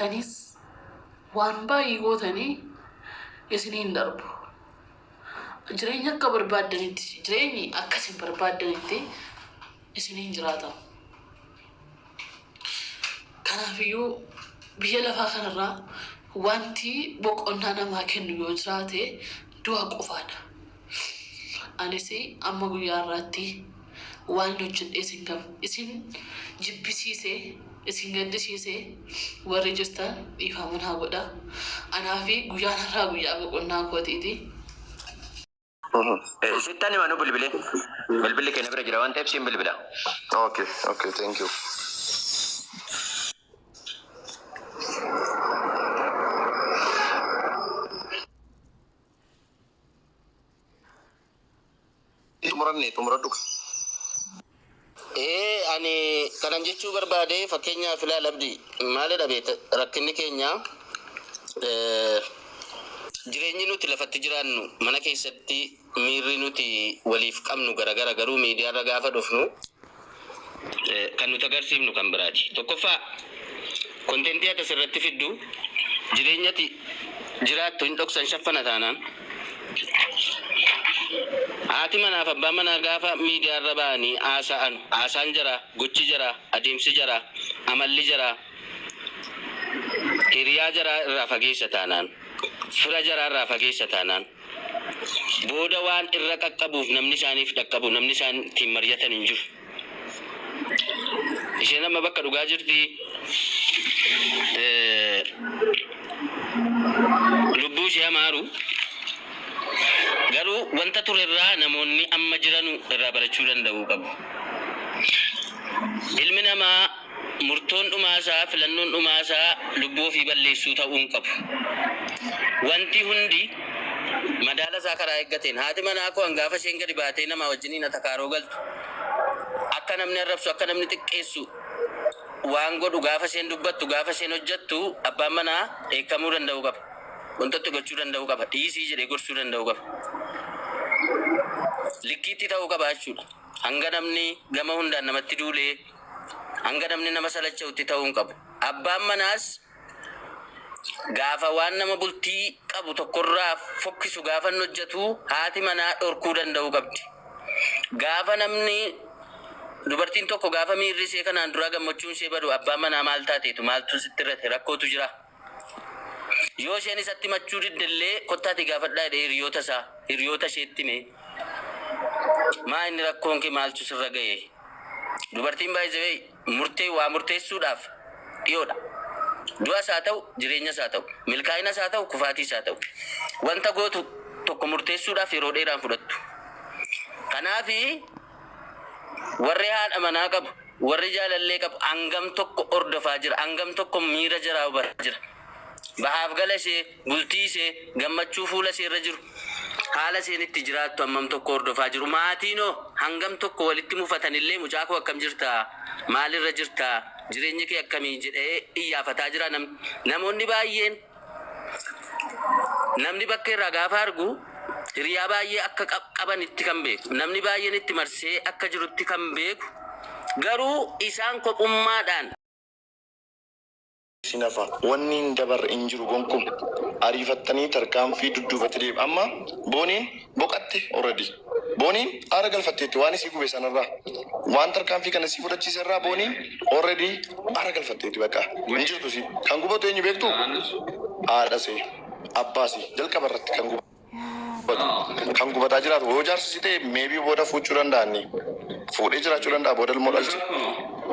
halkanis waan baay'ee gootanii isiniin darbu. Jireenya akka barbaaddanitti jireenyi akkasiin barbaaddanitti isiniin jiraata. Kanaafiyyuu biyya lafaa kanarraa wanti boqonnaa namaa kennu yoo jiraate du'a qofaadha. Anis amma guyyaa irratti waan hojjedhee isin jibbisiisee isin gaddisiisee warri jirtan dhiifama naa godha. Anaafi guyyaan irraa guyyaa boqonnaa kootiiti. Sittani manu bilbili kena bira jira waan ta'eef siin bilbila. Okay, thank you. Tumuradu. Ani kanan jechuu barbaade fakkeenyaaf ilaala abdii maalidha beekta rakkinni keenya jireenyi nuti lafatti jiraannu mana keessatti miirri nuti waliif qabnu garagara garuu miidiyaarra gaafa dhufnu kan nuti agarsiifnu kan biraati. Tokkoffaa kontentii ati asirratti fiddu jireenyati jiraattu hin dhoksan shaffana taanaan haati manaaf abbaan manaa gaafa miidiyaarra ba'anii haasaan jira, gochi jira, adeemsi jira, amalli jira, hiriyaa jira irraa fageessa taanaan, fira jira irraa fageessa taanaan, booda waan irra qaqqabuuf namni isaaniif dhaqqabu namni isaan ittiin mari'atan hin jiru. Isheen amma bakka dhugaa jirti lubbuu ishee amaaru. Garuu wanta ture irraa namoonni amma jiranu irraa barachuu danda'uu qabu. Ilmi namaa murtoon dhumaasaa filannoon dhumaasaa lubbuu ofii balleessuu ta'uu hin qabu. Wanti hundi madaala isaa karaa eeggateen haati manaa koo hangaafa isheen gadi baatee nama wajjiniin atakaaroo galtu akka namni arrabsu akka namni xiqqeessu waan godhu gaafa isheen dubbattu gaafa isheen hojjettu abbaan manaa eekamuu danda'uu qaba. Wantatti gochuu danda'uu qaba. Dhiisii jedhee gorsuu danda'uu qaba. Likkiitti ta'uu qaba jechuudha. Hanga namni gama hundaan namatti duulee hanga namni nama salacha'utti ta'uu hin qabu. Abbaan manaas gaafa waan nama bultii qabu tokkorraa fokkisu gaafa inni hojjetu haati manaa dhorkuu danda'uu qabdi. Gaafa namni dubartiin tokko gaafa miirri ishee kanaan dura gammachuun ishee badu abbaan manaa maal taateetu maaltu sitti irratti rakkootu jira. Yoo isheen isatti machuu diddellee kottaati gaafadhaa jedhee hiriyoota isheetti mee maa inni rakkoon kee maaltu sirra ga'e. Dubartiin baay'ee waa murteessuudhaaf dhiyoodha. Du'as haa ta'u jireenyas haa ta'u milkaa'inas haa ta'u kufaatiis haa ta'u wanta gootu tokko murteessuudhaaf yeroo dheeraan fudhattu. Kanaafi warri haadha manaa qabu warri jaalallee qabu hangam tokko ordofaa jira hangam tokko miira jiraa hubataa jira. Ba'aaf gala ishee bultii ishee gammachuu fuula ishee irra jiru haala isheen itti jiraattu hammam tokko hordofaa jiru. Maatiinoo hangam tokko walitti mufatanillee mucaa koo akkam jirta maalirra jirta jireenyi kee akkamii jedhee iyyafataa jira. Namoonni baay'een namni bakka irraa gaafa argu hiriyaa baay'ee akka qaban itti kan beeku namni baay'een itti marsee akka jirutti kan beeku garuu isaan kophummaadhaan Sinafa wanni dabar injiru gonkum ariifattanii tarkaanfii dudduubatti deebi. Amma booniin boqatte already. Booniin aara galfatteetti waan isii gube sanarraa waan tarkaanfii kana si fudhachiiserraa booniin already aara galfatteetti bakka injirtu si kan gubatu eenyu beektu haadhase abbaasi jalqaba irratti kan gubataa jiraatu yoo jaarsisi ta'e meebii booda fuuchuu danda'anni fuudhee jiraachuu danda'a booda ilmoo dhalche.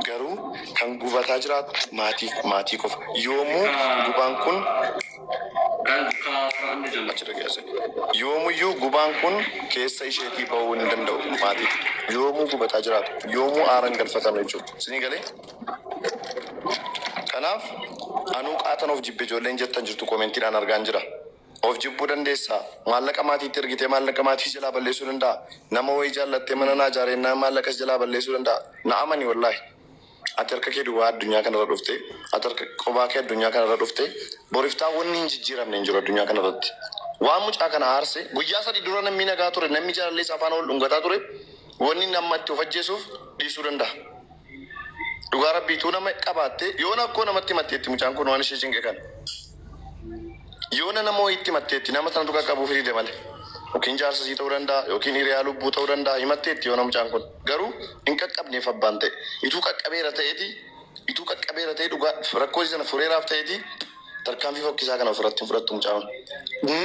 Garuu kan gubataa jiraatu maatii qofa. Yoomuu gubaan kun yoomuyyuu gubaan kun keessa isheetii bahuu hin danda'u maatii. Yoomuu gubataa jiraatu. Yoomuu aaran galfatame jechuudha. Isinii galee? Kanaaf anuu qaatan of jibbe ijoolleen jettan jirtu koomentiidhaan argaan jira. Of jibbuu dandeessaa maallaqa maatiitti ergitee maallaqa maatii jalaa balleessuu danda'a. Nama wayii jaallattee mana naa ijaareenyaa maallaqas jalaa balleessuu danda'a. Na amani wallaahi. Ati harka kee duwwaa addunyaa kanarra dhufte ati harka qophaa kee addunyaa kanarra dhufte boriftaa wanni hin jijjiiramne hin jiru addunyaa kanarratti. Waan mucaa kana aarse guyyaa sadii dura namni nagaa ture namni jaalallee afaan ol dhungataa ture wanni nama itti of ajjeesuuf dhiisuu danda'a. Dhugaa rabbiituu nama qabaatte yoona akkoo namatti matteetti mucaan kun waan ishee cinqe kan. Yoona nama wayiitti matteetti nama sanatu qaqqabuu fidide malee. Yookiin jaarsasii ta'uu danda'a yookiin hiriyaa lubbuu ta'uu danda'a himatteetti yoona mucaan kun. Garuu hin qaqqabneef abbaan ta'e. Ituu qaqqabeera ta'e dhugaa rakkoo sana fureeraaf ta'eeti tarkaanfii fokkisaa kana ofirratti hin fudhattu mucaan.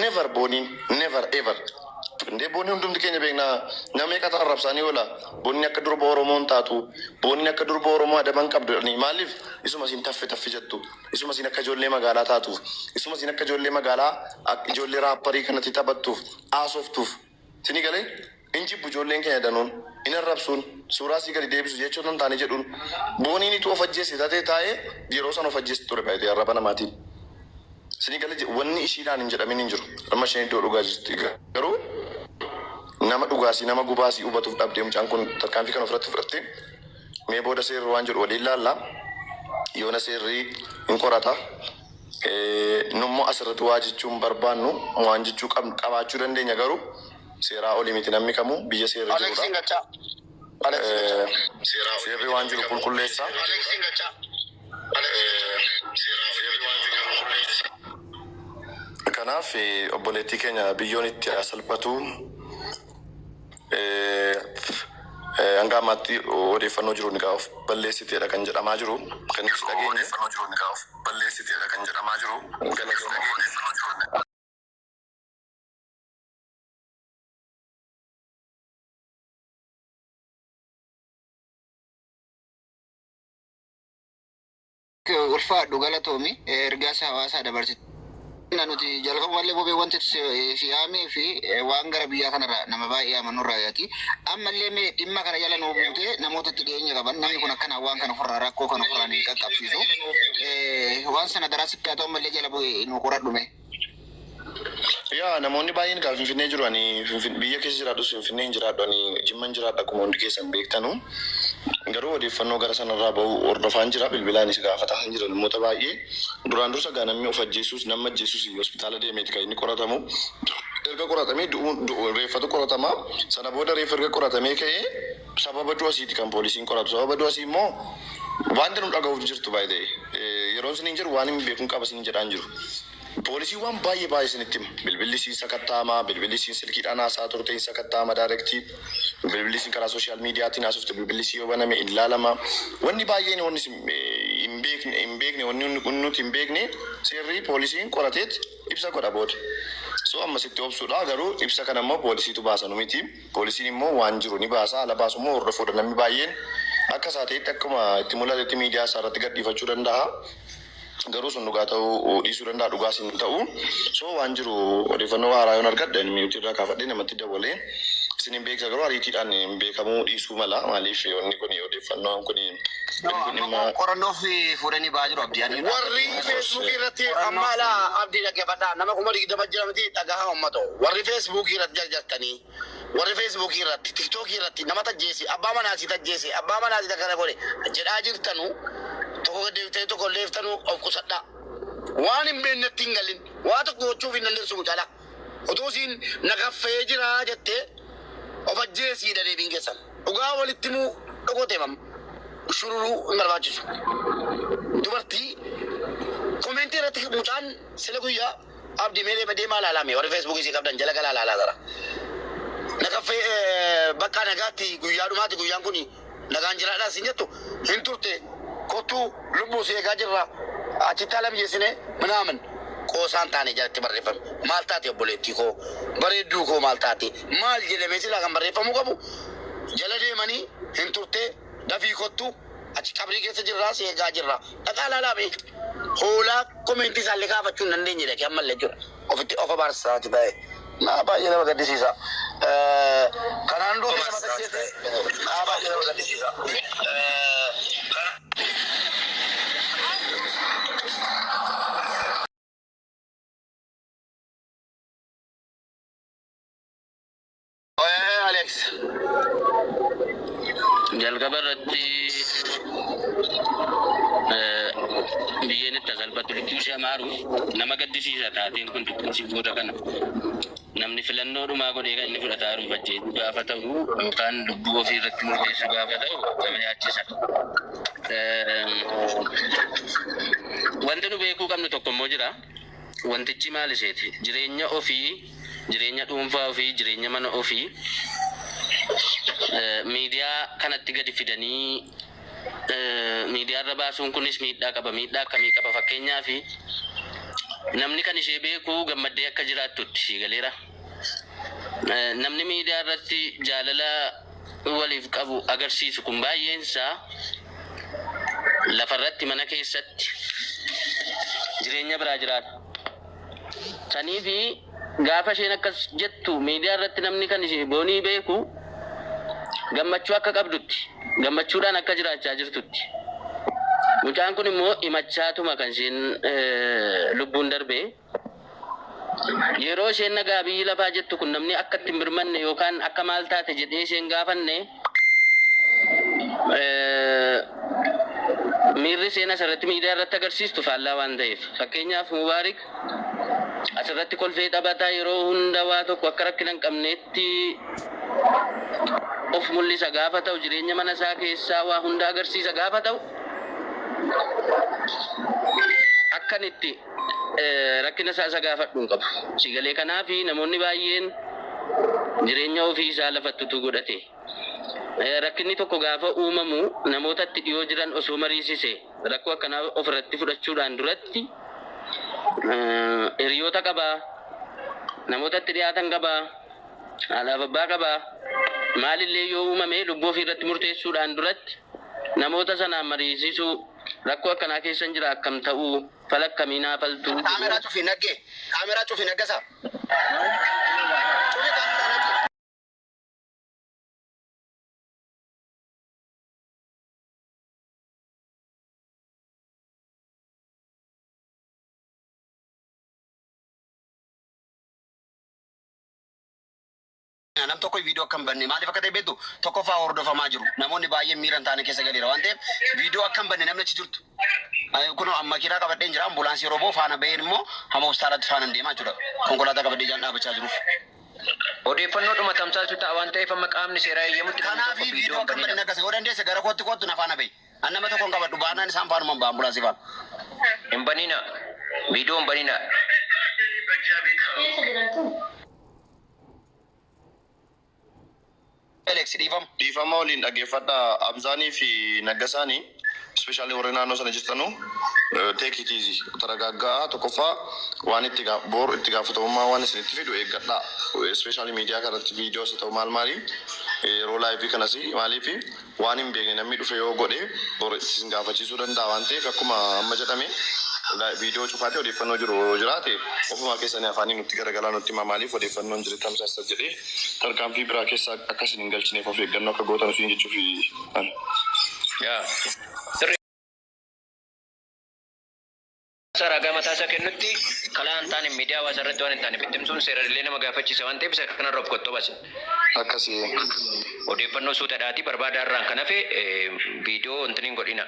Never booniin never ever. Ndee boonni hundumti keenya beeknaa nama meeqa arrabsaanii oola boonni akka durba Oromoon taatu boonni akka durba Oromoo adaban qabdu maaliif isuma isin taffe jettu isuma isin akka ijoollee magaalaa taatuuf isuma isin akka ijoollee magaalaa ijoollee raapparii kanatti taphattuuf haasoftuuf sini galee injibbu ijoolleen keenya danuun in arrabsuun suuraa sii gadi deebisu jechuun hin taane jedhuun booniin ituu of ajjeessi taatee yeroo san of ajjeessi ture baay'ee arraba namaatiin sini galee wanni ishiidhaan hin jedhamin hin jiru amma isheen iddoo dhugaa jirti garuu nama dhugaasii nama gubaasii hubatuuf dhabdee mucaan kun tarkaanfii kan ofirratti fudhatte mee booda seerri waan jedhu waliin laalla yoona seerri hin qorata nummoo asirratti waa jechuun barbaannu waan jechuu qabaachuu dandeenya garuu seeraa olii miti namni kamuu biyya seerri jirudha. Seerri waan jiru qulqulleessa. Kanaaf obboleettii keenya biyyoon itti salphatu hanga ammaatti odeeffannoo jiru ni gaaf balleessiteedha kan jedhamaa jiru kan nuti dhageenye odeeffannoo jiru ni gaaf balleessiteedha kan jedhamaa jiru kan nuti dhageenye. Ulfaadhu galatoomi ergaa hawaasaa dabarsite. Nanuti jalqaba malee bobee wanti siyaamee fi waan gara biyyaa kanarra nama baay'ee amanurraa yaati. Ammallee mee dhimma kana jala nuu buutee namoota itti dhiyeenya qaban namni kun akkana waan kana ofirraa rakkoo kana ofirraa ni qaqqabsiisu. Waan sana daraa sitti haa ta'u mallee jala bu'ee nu qoradhume. Yaa namoonni baay'een kan Finfinnee jiru ani biyya keessa jiraadhus Finfinnee hin jiraadhu ani Jimman jiraadha akkuma hundi keessan beektanu. Garuu odeeffannoo gara sanarraa bahu hordofaan jira bilbilaanis gaafataa hin jiran namoota baay'ee duraan dursa gaanamni of ajjeesuus nama ajjeesuus hospitaala deemeeti kan inni qoratamu. Erga qoratamee reeffatu qoratama sana booda reeffa erga qoratamee ka'ee sababa du'asiiti kan poolisiin qoratu sababa du'asii immoo waan nu dhaga'uuf jirtu baay'ee yeroon sun hin jiru waan hin beekuun qaba sin jedhaan jiru. Poolisiin waan baay'ee isinitti hima bilbilli siin sakattaamaa bilbilli siin silkiidhaan haasaa turte sakattaama daayirektii bilbilli siin karaa sooshaal miidiyaatiin haasofte bilbilli siin yoo baname ilaalama wanni baay'een wanni hin beekne wanni nuti hin beekne seerri poolisiin qorateet ibsa godha booda. So amma sitti obsuudha garuu ibsa kana immoo poolisiitu baasa miti poolisiin immoo waan jiru ni baasa ala baasu immoo hordofuudha namni baay'een akka saateetti akkuma itti mul'atetti miidiyaa isaa irratti gadhiifachuu danda'a. Garuu sun dhugaa ta'uu dhiisuu danda'a dhugaas hin ta'u. So waan jiru odeeffannoo haaraa yoon argadha inni miitii irraa kaafadhee namatti dabalee isin hin beeksa garuu ariitiidhaan hin beekamuu dhiisuu mala maaliif wanni kun odeeffannoon kun qorannoo fi fuudhanii ba'aa jiru abdii warri feesbuukii irratti amma ala abdii dhaggeeffadhaa nama kuma digdama jira miti dhagahaa uummatoo warri feesbuukii irratti jarjartanii warri feesbuukii irratti tiktookii irratti nama tajjeesi abbaa manaasii tajjeesi abbaa manaasii takkana godhe jedhaa jirtanu tokko deebitee tokko leeftanu of qusadhaa waan hin beeknetti hin galin waa tokko gochuuf hin dandeessu mucaala utuu siin nagaffee jira jettee of ajjeesii deebiin keessan dhugaa walitti muu dhokotee mam shururuu hin barbaachisu. Dubartii komentii irratti mucaan sila guyyaa abdii meelee deemaa laalame warri feesbuukii isii qabdan jala galaa laalaa jira. Nagaffee bakka nagaatti guyyaa dhumaatti guyyaan kun nagaan jiraadhaa siin jettu hin turte kottuu lubbuu si eegaa jirra achitti haala mijeessine minaamin qoosaan taane jalatti barreeffame maal taate obboleettii koo bareedduu koo maal taate maal jedhamee silaa kan barreeffamuu qabu jala deemanii hin turte dafii kottu achi qabrii keessa jirraa si eegaa jirra dhaqaa laalaame hoolaa komentii isaallee kaafachuu hin dandeenye dhaqee ammallee jira ofitti ofa baarsaa ati baay'ee naa baay'ee nama gaddisiisa. Kanaan duuba nama gaddisiise naa baay'ee nama gaddisiisa. Alex. Jalqaba irratti biyyeen itti salphatu lubbuun ishee maaru nama gaddisiisa taateen kun dubbiinsi booda kana namni filannoo dhumaa godhee kan inni fudhataa jiru facceetu gaafa ta'u yookaan lubbuu ofii irratti murteessu gaafa ta'u nama yaachisa. Wanti nu beekuu qabnu tokko immoo jira. Wantichi maal isheeti? Jireenya ofii, jireenya dhuunfaa ofii, jireenya mana ofii miidiyaa kanatti gadi fidanii miidiyaa irra baasuun kunis miidhaa qaba. Miidhaa akkamii qaba? Fakkeenyaaf namni kan ishee beeku gammaddee akka jiraattutti si galeera. Namni miidiyaa irratti jaalala waliif qabu agarsiisu kun baay'een isaa lafarratti mana keessatti jireenya biraa jiraata. Saniifi gaafa isheen akkas jettu miidiyaa irratti namni kan ishee boonii beeku gammachuu akka qabdutti, gammachuudhaan akka jiraachaa jirtutti. Mucaan kun immoo himachaatuma kan isheen lubbuun darbee. Yeroo isheen nagaa biyyi lafaa jettu kun namni akka itti hin birmanne yookaan akka maal taate jedhee isheen gaafanne miirri isheen asirratti miidiyaa irratti agarsiistu faallaa waan ta'eef. Fakkeenyaaf Mubaarik asirratti kolfee taphataa yeroo hunda waa tokko akka rakkina hin qabneetti of mul'isa gaafa ta'u, jireenya mana isaa keessaa waa hunda agarsiisa gaafa ta'u, akkanitti rakkina isaa gaafadhu hin qabu. Sigalee kanaafi namoonni baay'een jireenya ofii isaa lafattutu godhate. Rakkinni tokko gaafa uumamu namootatti dhiyoo jiran osoo mariisise rakkoo akkanaa ofirratti fudhachuudhaan duratti hiriyoota qabaa, namootatti dhiyaatan qabaa, haadhaaf abbaa qabaa. Maalillee yoo uumame lubbuu ofii irratti murteessuudhaan duratti namoota sanaan mariisisuu rakkoo akkanaa keessa jira akkam ta'uu fala akkamii naafaltuu. Kaameraa cufi nagge. Kaameraa cufi naggasa. Nam tokko viidiyoo akkam banne maaliif akka ta'e beektu tokkoffaa hordofamaa jiru. Namoonni baay'een miiran taane keessa galeera waan ta'eef viidiyoo akkam banne namni achi jirtu. Kun amma kiraa qabadheen jira ambulaansii yeroo boo faana baheen immoo hamma hospitaalatti faana deemaa jechuudha. Konkolaataa qabadhee jaan dhaabachaa jiruuf. Odeeffannoodhuma tamsaasu ta'a waan ta'eef amma qaamni seeraa eeyyamutti Kanaaf viidiyoo akkam banne naggase yoo dandeesse gara kootti na faana bahi. Nama tokkoon qabadhu baanaan isaan faanuma ba'a ambulaansii faana. hin banina. Viidiyoo hin banina. Alex dhiifama waliin dhaggeeffadha. Abzaanii fi Naggasaanii especially warri naannoo sana jirtanu take it easy. Taragaaggaa tokkoffaa waan itti gaafatamummaa waan isinitti fidu eeggadha. Especially miidiyaa kanatti viidiyoo isa ta'u maali yeroo laayivii kanas maaliif waan hin beekne namni dhufe yoo godhe isin gaafachiisuu danda'a waan ta'eef akkuma amma jedhame viidiyoo cufaatee odeeffannoo jiru jiraate ofuma keessanii afaanii nutti garagalaa nutti maaliif odeeffannoon jiru tamsaasa jedhee tarkaanfii biraa keessa akkasin hin galchineef of eeggannoo akka gootan usiin jechuufi. Ragaa mataa isaa kennutti kalaa hin taane miidiyaa hawaasaa irratti waan hin taane bittimsuun seeraalee nama gaafachiisa waan ta'eef isa kanarra of qottoo base. Akkasii. Odeeffannoo suutaadhaatii barbaadaa irraan kan hafe viidiyoo wanti hin godhina.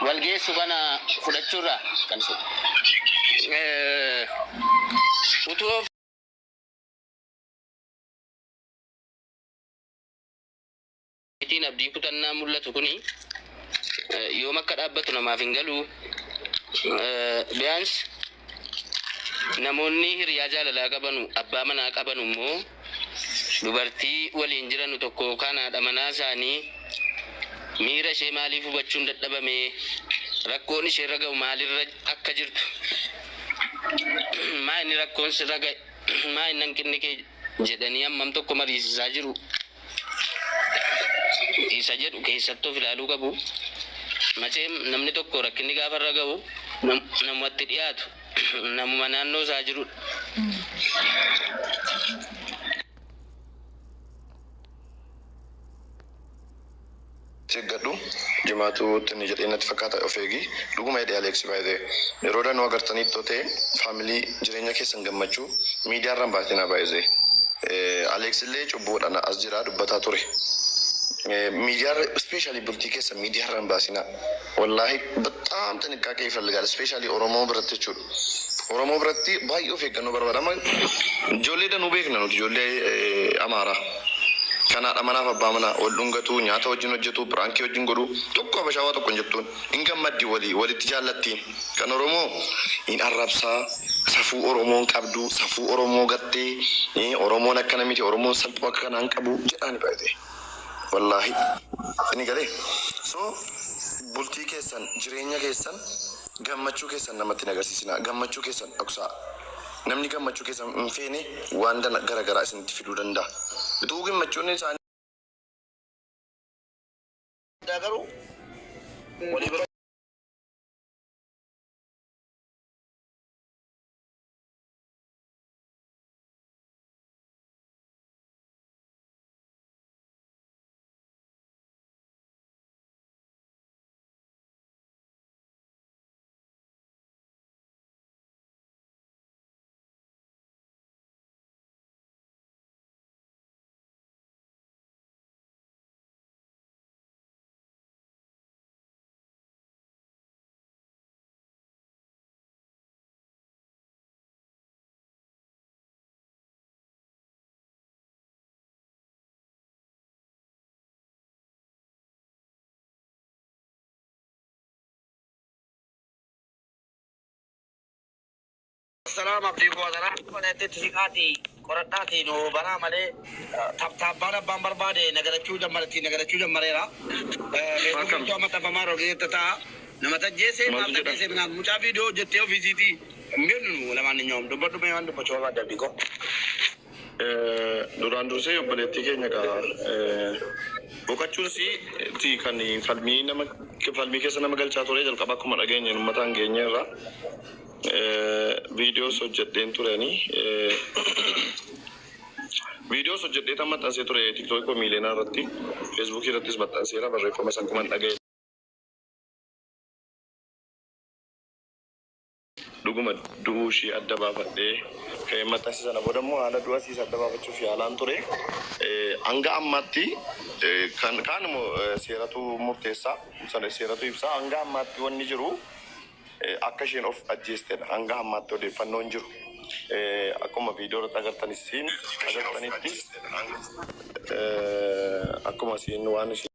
Walgeessu kana fudhachuurra kan utuu itiin abdii kutannaa mul'atu kuni yoom akka dhaabbatu namaaf hin galu. Biyyaans namoonni hiriyaa jaalalaa qabanu abbaa manaa qabanu immoo dubartii waliin jiranu tokko yookaan haadha manaa isaanii miira ishee maaliif hubachuun dadhabame rakkoon ishee irra ga'u maalirra akka jirtu maa inni rakkoon sirra ga'e maa inni hanqinni kee jedhanii hammam tokko mariisisaa jiru isa jedhu keessattuu of ilaaluu qabu. Macee namni tokko rakkinni gaafa irra ga'u namatti dhiyaatu namuma naannoo isaa jirudha. Seggadhu jimaatu tini jedhee natti fakkaata of eegi dhuguma hidhee Alex baay'ee yeroo danuu agartanitti ta'e faamilii jireenya keessan gammachuu miidiyaa irraan baatina baay'ee Alex illee cubbuudhaan as jira dubbataa ture. Miidiyaa ispeeshaalii bultii keessa miidiyaa irraan baasina. Wallaahi በጣም ጥንቃቄ ይፈልጋል ispeeshaalii Oromoo biratti jechuudha. Oromoo biratti baay'ee of eeggannoo barbaadama. Ijoollee danuu beekna nuti ijoollee Amaaraa. Kanaadha manaaf abbaa manaa wal dhungatu nyaata wajjin hojjetu biraankii wajjin godhu tokko abashaawaa tokko hin jettuun hin gammaddi walitti jaallatti. Kan Oromoo hin arrabsaa safuu Oromoon qabdu safuu Oromoo gattee Oromoon akkana miti Oromoon salphuu akka kanaan qabu jedhaani baay'ee. Wallahi ini galee so bultii keessan jireenya keessan gammachuu keessan namatti agarsiisina gammachuu keessan dhoksaa namni gammachuu keessan hin feene waan garagaraa isinitti fiduu danda'a bituu gammachuun isaanii garuu walii bira السلام عليكم ورحمة الله وبركاته. قرطاتي نو بنا مالي تاب بنا بامبر بادي نقدر تشوف جمريرا. بيكون تو متى فمارو كده نمتا جيسي مالتا جيسي بنا مچا فيديو جتيو فيزيتي مبينو لما نيوم دبر دبر دبر بچوا دبيكو. duraan dursee obboleettii keenya boqochuun si kan falmii keessa nama galchaa ture jalqaba akkuma dhageenya uummataan keenya irraa viidiyoos hojjedheen turanii viidiyoos hojjedhee maxxansee ture tiktookii miileenaa irratti feesbuukii irrattis maxxanseera barreeffama san akkuma dhaga'e dhuguma duushii adda baafadhee maxxansi sana booda immoo haala du'asiis adda baafachuuf yaalaan ture hanga ammaatti kaan immoo seeratu murteessaa seeratu ibsaa hanga ammaatti wanni jiru akka isheen of ajjeestedha hanga ammaatti odeeffannoo hin jiru akkuma viidiyoo irratti agartanittis akkuma isiin waan isheen